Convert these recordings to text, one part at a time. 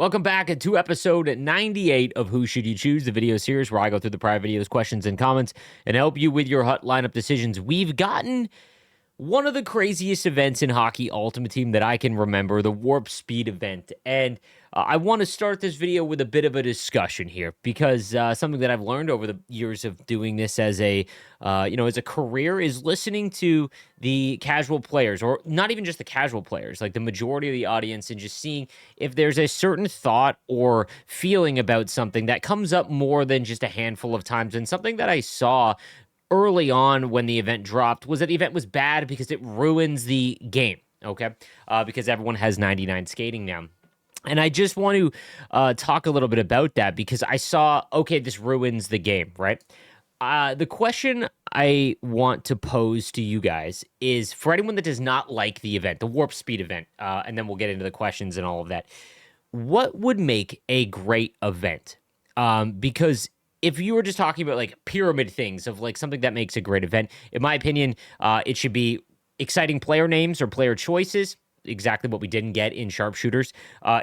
Welcome back to episode 98 of Who Should You Choose, the video series where I go through the prior videos, questions, and comments and help you with your hut lineup decisions. We've gotten one of the craziest events in Hockey Ultimate Team that I can remember, the Warp Speed event. And I want to start this video with a bit of a discussion here because something that I've learned over the years of doing this as a career is listening to the casual players, or not even just the casual players, like the majority of the audience, and just seeing if there's a certain thought or feeling about something that comes up more than just a handful of times. And something that I saw early on when the event dropped was that the event was bad because it ruins the game, okay? Because everyone has 99 skating now. And I just want to talk a little bit about that because I saw, okay, this ruins the game, right? The question I want to pose to you guys is, for anyone that does not like the event, the Warp Speed event, and then we'll get into the questions and all of that, what would make a great event? Because if you were just talking about like pyramid things of like something that makes a great event, in my opinion, it should be exciting player names or player choices. Exactly what we didn't get in Sharpshooters.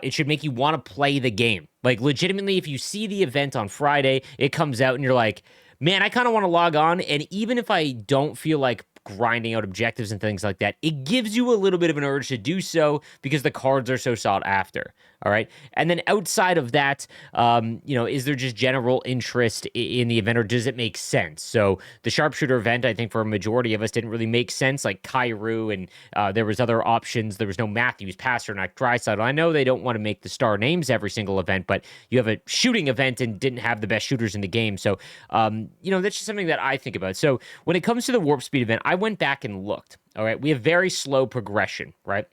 It should make you want to play the game. Like legitimately, if you see the event on Friday, it comes out and you're like, man, I kind of want to log on. And even if I don't feel like grinding out objectives and things like that, it gives you a little bit of an urge to do so because the cards are so sought after. All right. And then outside of that, is there just general interest in the event, or does it make sense? So the Sharpshooter event, I think for a majority of us, didn't really make sense, like Kyrou, and there was other options. There was no Matthews, Pasternak, Draisaitl. I know they don't want to make the star names every single event, but you have a shooting event and didn't have the best shooters in the game. So, that's just something that I think about. So when it comes to the Warp Speed event, I went back and looked. All right. We have very slow progression, right?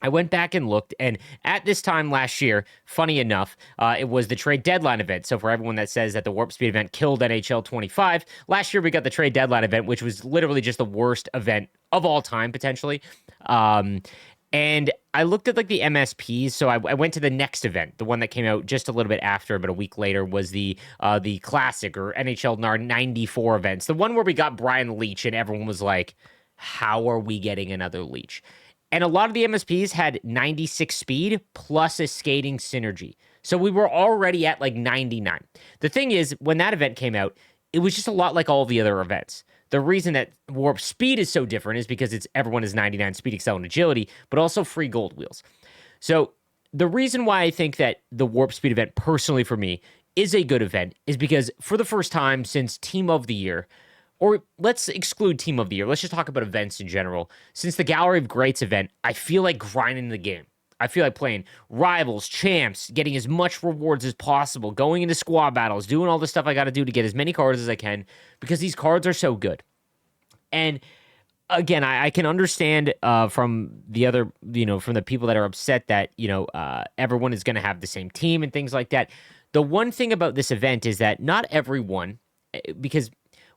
I went back and looked, and at this time last year, funny enough, it was the trade deadline event. So for everyone that says that the Warp Speed event killed NHL 25, last year we got the trade deadline event, which was literally just the worst event of all time, potentially. And I looked at like the MSPs, so I went to the next event, the one that came out just a little bit after, but a week later, was the Classic or NHL 94 events, the one where we got Brian Leetch, and everyone was like, how are we getting another Leetch? And a lot of the MSPs had 96 speed plus a skating synergy. So we were already at like 99. The thing is, when that event came out, it was just a lot like all the other events. The reason that Warp Speed is so different is because everyone is 99 speed, excel, and agility, but also free gold wheels. So the reason why I think that the Warp Speed event, personally for me, is a good event is because for the first time since Team of the Year, or let's exclude Team of the Year, let's just talk about events in general. Since the Gallery of Greats event, I feel like grinding the game. I feel like playing rivals, champs, getting as much rewards as possible, going into squad battles, doing all the stuff I got to do to get as many cards as I can, because these cards are so good. And again, I can understand from the other, from the people that are upset that, everyone is going to have the same team and things like that. The one thing about this event is that not everyone, because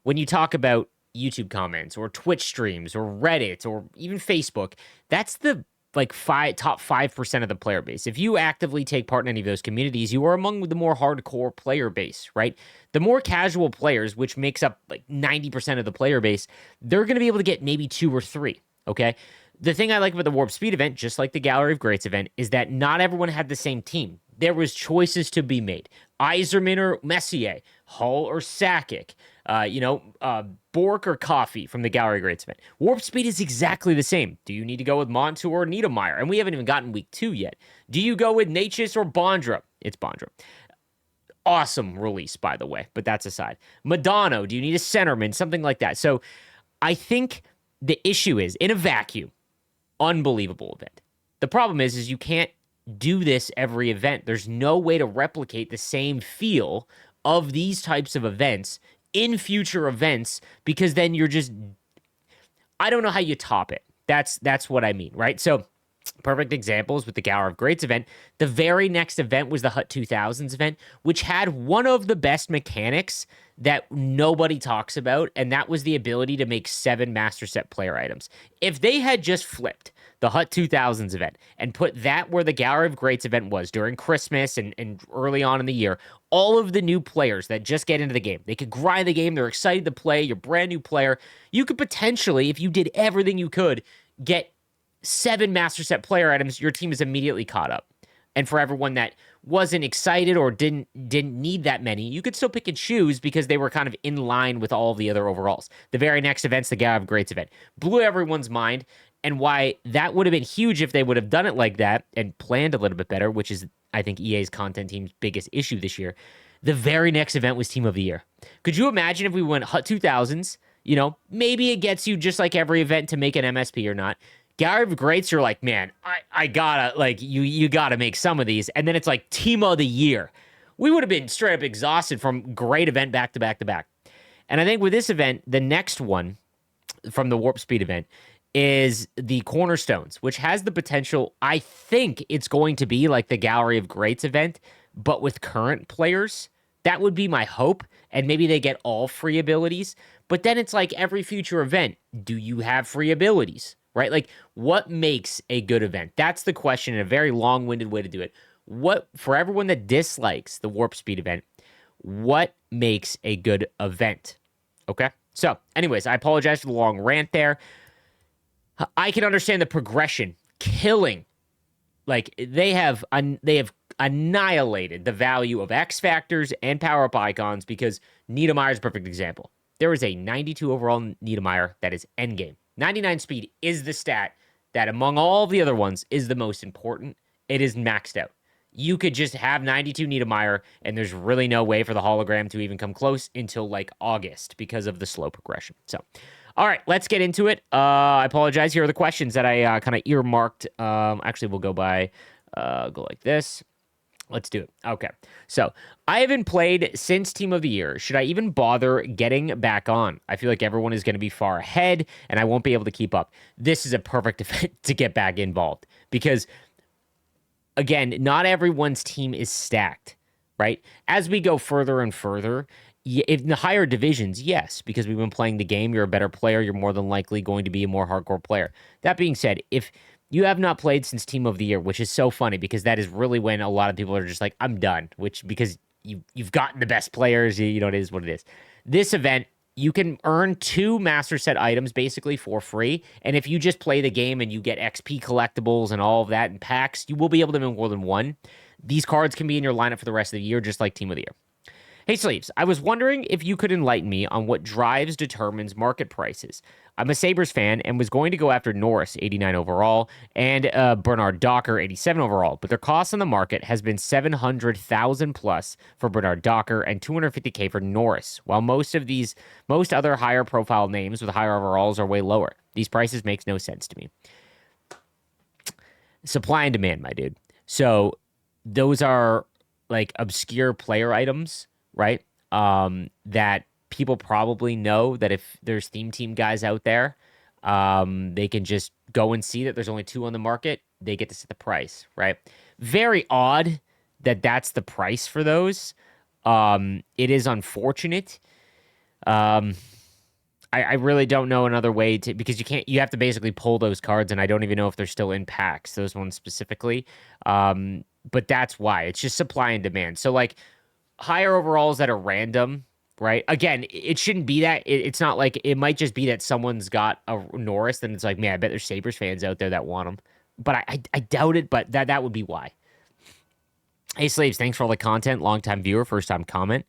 when you talk about YouTube comments or Twitch streams or Reddit or even Facebook, that's the top 5% of the player base. If you actively take part in any of those communities, you are among the more hardcore player base, right? The more casual players, which makes up like 90% of the player base, they're going to be able to get maybe 2 or 3, okay? The thing I like about the Warp Speed event, just like the Gallery of Greats event, is that not everyone had the same team. There was choices to be made. Yzerman or Messier, Hull or Sakic, Bork or Coffee from the Gallery of Greats event. Warp Speed is exactly the same. Do you need to go with Montour or Niedermeyer? And we haven't even gotten week 2 yet. Do you go with Natchez or Bondra? It's Bondra. Awesome release, by the way, but that's aside. Madonna, do you need a centerman? Something like that. So I think the issue is, in a vacuum, unbelievable event. The problem is you can't do this every event. There's no way to replicate the same feel of these types of events in future events, because then you're just, I don't know how you top it. That's what I mean, right? So perfect examples with the Gallery of Greats event. The very next event was the Hut 2000s event, which had one of the best mechanics that nobody talks about, and that was the ability to make 7 master set player items. If they had just flipped the Hut 2000s event and put that where the Gallery of Greats event was during Christmas and early on in the year, all of the new players that just get into the game, they could grind the game, they're excited to play, you're a brand new player, you could potentially, if you did everything you could, get 7 master set player items, your team is immediately caught up. And for everyone that wasn't excited or didn't need that many, you could still pick and choose because they were kind of in line with all the other overalls. The very next event's the Gallery of Greats event. Blew everyone's mind, and why that would have been huge if they would have done it like that and planned a little bit better, which is, I think, EA's content team's biggest issue this year. The very next event was Team of the Year. Could you imagine if we went Hut 2000s? Maybe it gets you just like every event to make an MSP or not. Gallery of Greats, you're like, man, I gotta, like, you gotta make some of these. And then it's like Team of the Year. We would have been straight up exhausted from great event back to back to back. And I think with this event, the next one from the Warp Speed event is the Cornerstones, which has the potential, I think it's going to be like the Gallery of Greats event, but with current players. That would be my hope. And maybe they get all free abilities. But then it's like every future event, do you have free abilities? Right? Like, what makes a good event? That's the question in a very long-winded way to do it. For everyone that dislikes the Warp Speed event, what makes a good event? Okay? So, anyways, I apologize for the long rant there. I can understand the progression. Killing. Like, they have annihilated the value of X Factors and power-up icons because Niedermeyer is a perfect example. There is a 92 overall Niedermeyer that is endgame. 99 speed is the stat that among all the other ones is the most important. It is maxed out. You could just have 92 Niedermeyer, and there's really no way for the hologram to even come close until like August because of the slow progression. So, all right, let's get into it. I apologize. Here are the questions that I kind of earmarked. Actually, we'll go like this. Let's do it. Okay. So, I haven't played since Team of the Year. Should I even bother getting back on? I feel like everyone is going to be far ahead, and I won't be able to keep up. This is a perfect event to get back involved because, again, not everyone's team is stacked, right? As we go further and further, in the higher divisions, yes, because we've been playing the game, you're a better player, you're more than likely going to be a more hardcore player. That being said, if you have not played since Team of the Year, which is so funny because that is really when a lot of people are just like, I'm done, because you've gotten the best players, it is what it is. This event, you can earn 2 master set items basically for free, and if you just play the game and you get XP collectibles and all of that in packs, you will be able to win more than one. These cards can be in your lineup for the rest of the year, just like Team of the Year. Hey, Sleeves, I was wondering if you could enlighten me on what drives determines market prices. I'm a Sabres fan and was going to go after Norris, 89 overall, and Bernard Docker, 87 overall, but their cost on the market has been $700,000 plus for Bernard Docker and $250K for Norris, while most other higher profile names with higher overalls are way lower. These prices makes no sense to me. Supply and demand, my dude. So those are like obscure player items, right? That people probably know that if there's theme team guys out there, they can just go and see that there's only 2 on the market. They get to set the price, right? Very odd that that's the price for those. It is unfortunate. I really don't know another way to, because you have to basically pull those cards, and I don't even know if they're still in packs, those ones specifically. But that's why. It's just supply and demand. So like higher overalls that are random, right? Again, it shouldn't be that. It's not like, it might just be that someone's got a Norris, and it's like, man, I bet there's Sabres fans out there that want them. But I doubt it, but that would be why. Hey, Slaves, thanks for all the content. Long-time viewer, first-time comment.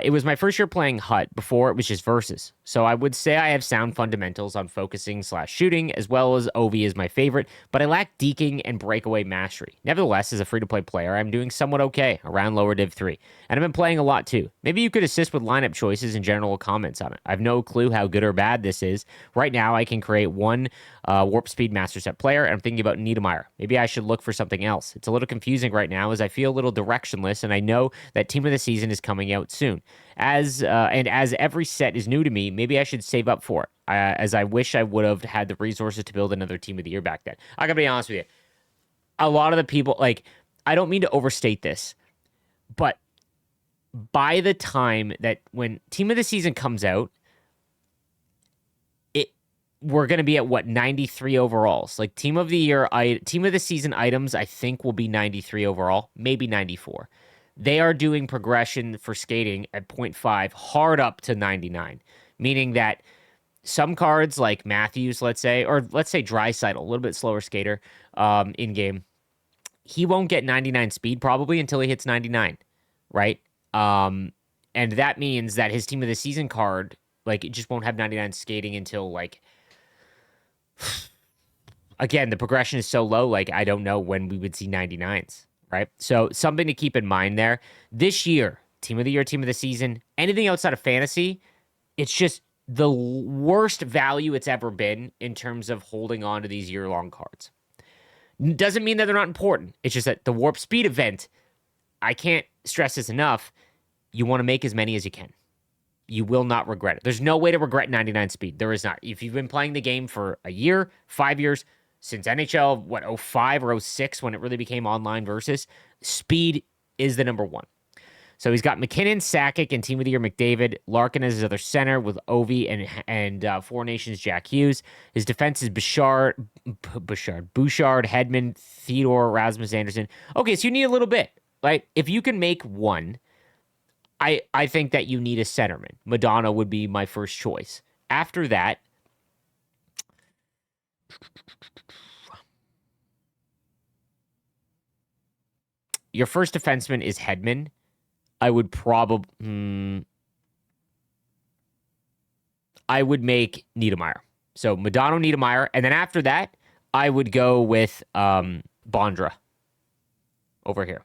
It was my first year playing Hut. Before, it was just Versus. So I would say I have sound fundamentals on focusing/shooting, as well as OV is my favorite, but I lack deking and breakaway mastery. Nevertheless, as a free-to-play player, I'm doing somewhat okay around lower Div 3. And I've been playing a lot, too. Maybe you could assist with lineup choices and general comments on it. I have no clue how good or bad this is. Right now, I can create one Warp Speed Master Set player, and I'm thinking about Niedermeyer. Maybe I should look for something else. It's a little confusing right now, as I feel a little directionless, and I know that Team of the Season is coming out soon. As every set is new to me, maybe I should save up for it, as I wish I would have had the resources to build another Team of the Year back then. I gotta be honest with you. A lot of the people, like, I don't mean to overstate this, but by the time that when Team of the Season comes out, we're going to be at 93 overalls. Like Team of the Season items, I think will be 93 overall, maybe 94. They are doing progression for skating at 0.5 hard up to 99, meaning that some cards like Matthews, let's say Draisaitl, a little bit slower skater in game, he won't get 99 speed probably until he hits 99, right? And that means that his team of the season card, like, it just won't have 99 skating until, like, again, the progression is so low, like, I don't know when we would see 99s, right? So something to keep in mind there. This year, team of the year, team of the season, anything outside of fantasy, it's just the worst value it's ever been in terms of holding on to these year-long cards. Doesn't mean that they're not important. It's just that the warp speed event, I can't stress this enough, you want to make as many as you can. You will not regret it. There's no way to regret 99 speed. There is not. If you've been playing the game for a year, 5 years, since NHL, what, 05 or 06 when it really became online versus, speed is the number one. So he's got McKinnon, Sakic, and Team of the Year McDavid. Larkin as his other center with Ovi and Four Nations Jack Hughes. His defense is Bouchard, Hedman, Theodore, Rasmus Anderson. Okay, so you need a little bit. Like, if you can make one, I think that you need a centerman. Madonna would be my first choice. After that, your first defenseman is Hedman. I would probably I would make Niedermayer. So Madonna, Niedermayer, and then after that, I would go with Bondra over here.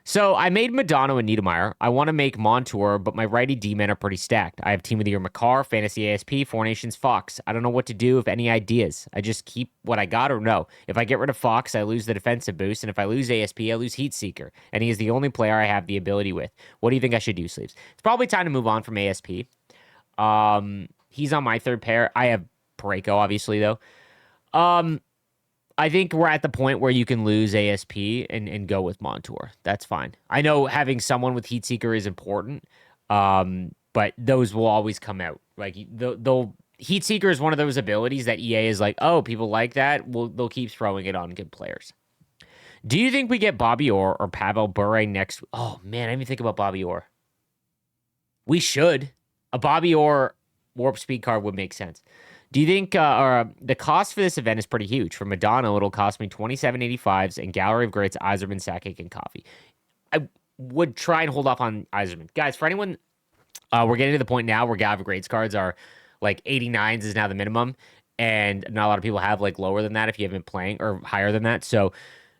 So I made Madonna and Niedermayer. I want to make Montour, but my righty D-men are pretty stacked. I have Team of the Year Makar, Fantasy ASP, Four Nations Fox. I don't know what to do, if any ideas. I just keep what I got or no. If I get rid of Fox, I lose the defensive boost, and if I lose ASP, I lose Heat Seeker, and he is the only player I have the ability with. What do you think I should do, Sleeves? It's probably time to move on from ASP. He's on my third pair. I have Parayko, obviously, though. I think we're at the point where you can lose ASP and go with Montour. That's fine. I know having someone with Heat Seeker is important, but those will always come out. Like, they'll Heat Seeker is one of those abilities that EA is like, oh, people like that. They'll keep throwing it on good players. Do you think we get Bobby Orr or Pavel Bure next? Oh, man, I didn't even think about Bobby Orr. We should. A Bobby Orr warp speed card would make sense. Do you think the cost for this event is pretty huge? For Madonna, it'll cost me 27.85s and Gallery of Greats, Yzerman, Sakic, and Coffee. I would try and hold off on Yzerman. Guys, for anyone, we're getting to the point now where Gallery of Greats cards are like 89s is now the minimum, and not a lot of people have like lower than that if you haven't been playing, or higher than that. So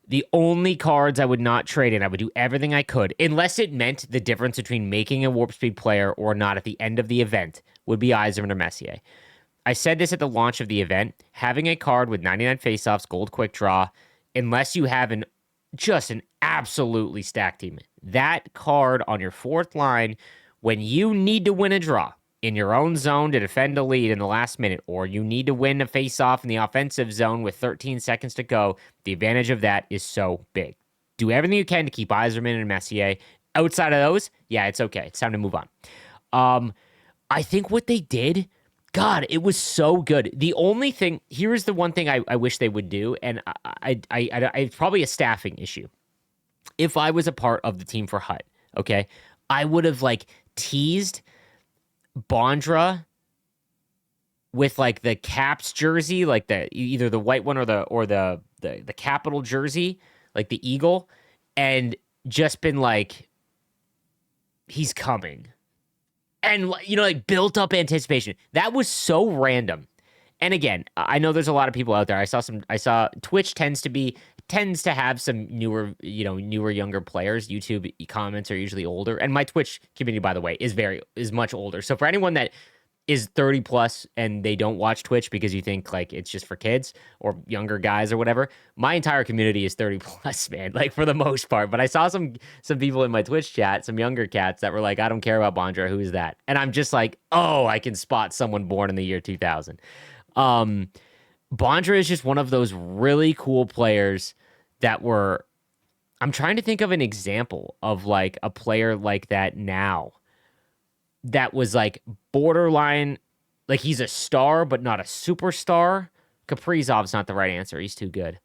the only cards I would not trade in, I would do everything I could, unless it meant the difference between making a warp speed player or not at the end of the event, would be Yzerman or Messier. I said this at the launch of the event. Having a card with 99 faceoffs, gold quick draw, unless you have an absolutely stacked team, that card on your fourth line, when you need to win a draw in your own zone to defend a lead in the last minute, or you need to win a faceoff in the offensive zone with 13 seconds to go, the advantage of that is so big. Do everything you can to keep Yzerman and Messier. Outside of those, yeah, it's okay. It's time to move on. I think what they did, God, it was so good. The only thing, here's the one thing I wish they would do, and it's probably a staffing issue. If I was a part of the team for Hut, okay, I would have like teased Bondra with like the Caps jersey, like either the white one or the Capital jersey, like the Eagle, and just been like, he's coming. And, you know, like, built up anticipation. That was so random. And again, I know there's a lot of people out there. I saw Twitch tends to have some newer, younger players. YouTube comments are usually older. And my Twitch community, by the way, is much older. So for anyone that is 30 plus and they don't watch Twitch because you think like it's just for kids or younger guys or whatever, my entire community is 30 plus, man, like for the most part. But I saw some people in my Twitch chat, some younger cats that were like, I don't care about Bondra, who is that? And I'm just like, oh, I can spot someone born in the year 2000. Bondra is just one of those really cool players that were, I'm trying to think of an example of like a player like that now that was like borderline, like he's a star but not a superstar. Kaprizov's not the right answer. He's too good.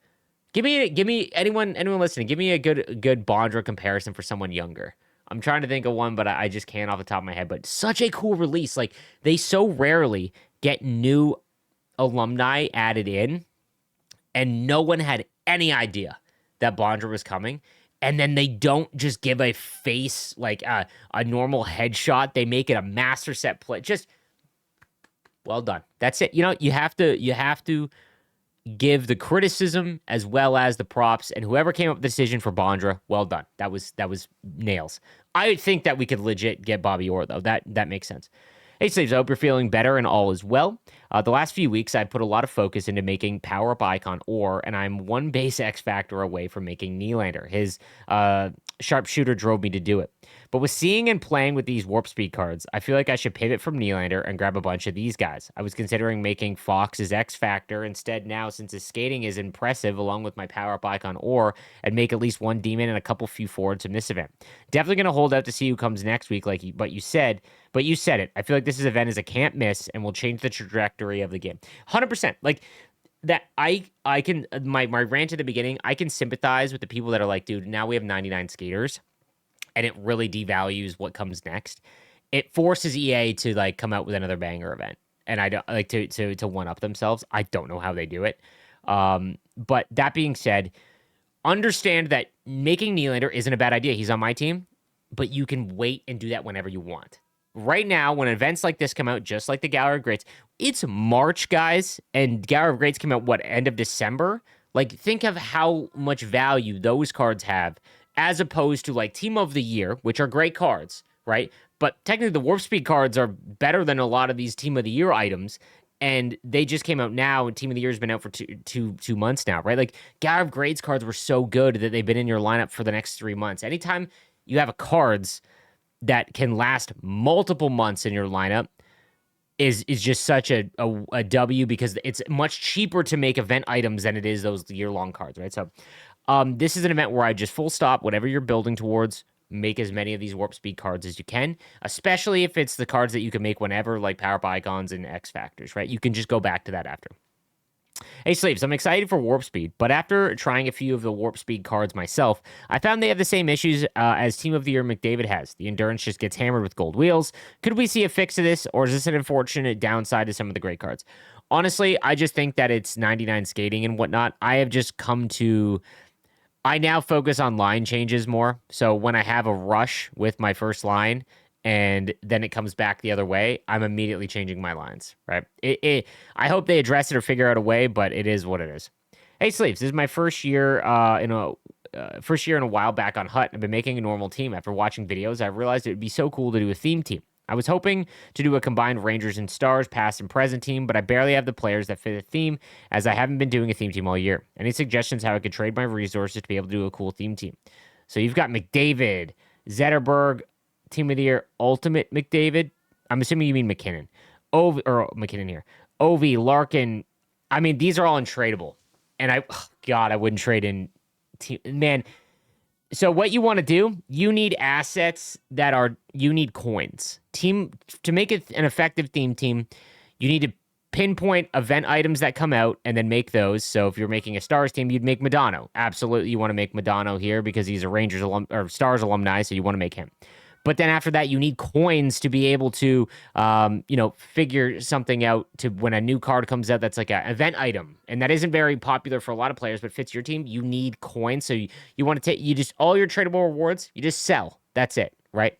Give me anyone listening. Give me a good Bondra comparison for someone younger. I'm trying to think of one, but I just can't off the top of my head. But such a cool release. Like, they so rarely get new alumni added in, and no one had any idea that Bondra was coming. And then they don't just give a face like a normal headshot. They make it a master set play. Just well done. That's it. You have to give the criticism as well as the props, and whoever came up with the decision for Bondra, well done. That was nails. I think that we could legit get Bobby Orr though. That makes sense. Hey, Slaves, I hope you're feeling better and all is well. The last few weeks, I've put a lot of focus into making Power Up Icon Orr, and I'm one base X Factor away from making Nylander. His sharpshooter drove me to do it. But with seeing and playing with these Warp Speed cards, I feel like I should pivot from Nylander and grab a bunch of these guys. I was considering making Fox's X Factor instead now, since his skating is impressive along with my Power Up Icon Orr, and make at least one demon and a couple few forwards from this event. Definitely going to hold out to see who comes next week, but you said it. I feel like this event is a can't miss and will change the trajectory of the game. 100%. Like that, I can my rant at the beginning. I can sympathize with the people that are like, dude, now we have 99 skaters, and it really devalues what comes next. It forces EA to like come out with another banger event, and I don't like to one up themselves. I don't know how they do it. But that being said, understand that making Nylander isn't a bad idea. He's on my team, but you can wait and do that whenever you want. Right now, when events like this come out, just like the Gallery of Greats, it's March, guys, and Gallery of Greats came out, end of December? Like, think of how much value those cards have, as opposed to, like, Team of the Year, which are great cards, right? But technically, the Warp Speed cards are better than a lot of these Team of the Year items, and they just came out now, and Team of the Year has been out for two months now, right? Like, Gallery of Greats cards were so good that they've been in your lineup for the next 3 months. Anytime you have a cards that can last multiple months in your lineup is just such a W, because it's much cheaper to make event items than it is those year-long cards, right? So this is an event where I just full stop whatever you're building towards, make as many of these Warp Speed cards as you can, especially if it's the cards that you can make whenever, like Power Up Icons and X Factors, right? You can just go back to that after. Hey, Slaves, I'm excited for Warp Speed, but after trying a few of the Warp Speed cards myself, I found they have the same issues as Team of the Year McDavid has. The endurance just gets hammered with gold wheels. Could we see a fix to this, or is this an unfortunate downside to some of the great cards? Honestly, I just think that it's 99 skating and whatnot. I now focus on line changes more. So when I have a rush with my first line, and then it comes back the other way, I'm immediately changing my lines, right? I hope they address it or figure out a way, but it is what it is. Hey, Sleeves, this is my first year in a while back on Hut. I've been making a normal team. After watching videos, I realized it would be so cool to do a theme team. I was hoping to do a combined Rangers and Stars past and present team, but I barely have the players that fit the theme, as I haven't been doing a theme team all year. Any suggestions how I could trade my resources to be able to do a cool theme team? So you've got McDavid, Zetterberg, Team of the Year Ultimate McDavid. I'm assuming you mean McKinnon. McKinnon here. Ovi, Larkin. I mean, these are all untradeable. And I wouldn't trade in team. Man, so what you want to do, you need assets you need coins. To make it an effective theme team, you need to pinpoint event items that come out and then make those. So if you're making a Stars team, you'd make Modano. Absolutely, you want to make Modano here because he's a Rangers or Stars alumni, so you want to make him. But then after that, you need coins to be able to, figure something out to when a new card comes out that's like an event item. And that isn't very popular for a lot of players, but fits your team. You need coins. So you want to take, all your tradable rewards, you just sell. That's it, right?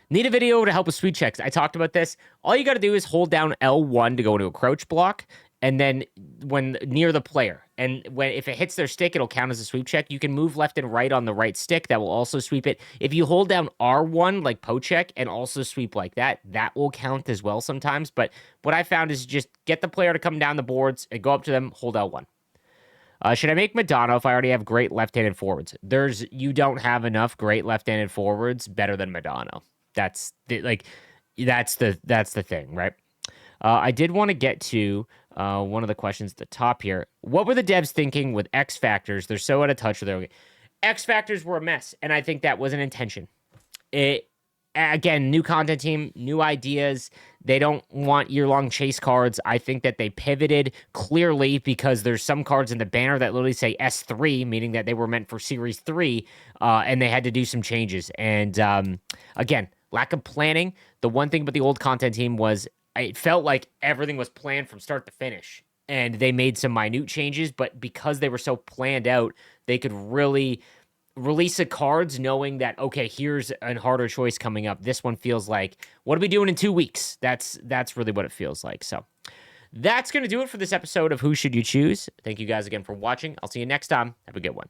Need a video to help with sweep checks. I talked about this. All you got to do is hold down L1 to go into a crouch block. And then when near the player, and if it hits their stick, it'll count as a sweep check. You can move left and right on the right stick. That will also sweep it. If you hold down R1 like Pocheck and also sweep like that, that will count as well sometimes. But what I found is just get the player to come down the boards and go up to them, hold L1. Should I make Modano if I already have great left-handed forwards? You don't have enough great left-handed forwards better than Modano. That's the thing, right? I did want to get to one of the questions at the top here. What were the devs thinking with X Factors? They're so out of touch with their X Factors were a mess, and I think that was an intention. Again, new content team, new ideas. They don't want year-long chase cards. I think that they pivoted clearly because there's some cards in the banner that literally say S3, meaning that they were meant for Series 3, and they had to do some changes. And again, lack of planning. The one thing about the old content team was it felt like everything was planned from start to finish. and they made some minute changes, but because they were so planned out, they could really release the cards knowing that, okay, here's a harder choice coming up. This one feels like, what are we doing in 2 weeks? That's really what it feels like. So that's going to do it for this episode of Who Should You Choose? Thank you guys again for watching. I'll see you next time. Have a good one.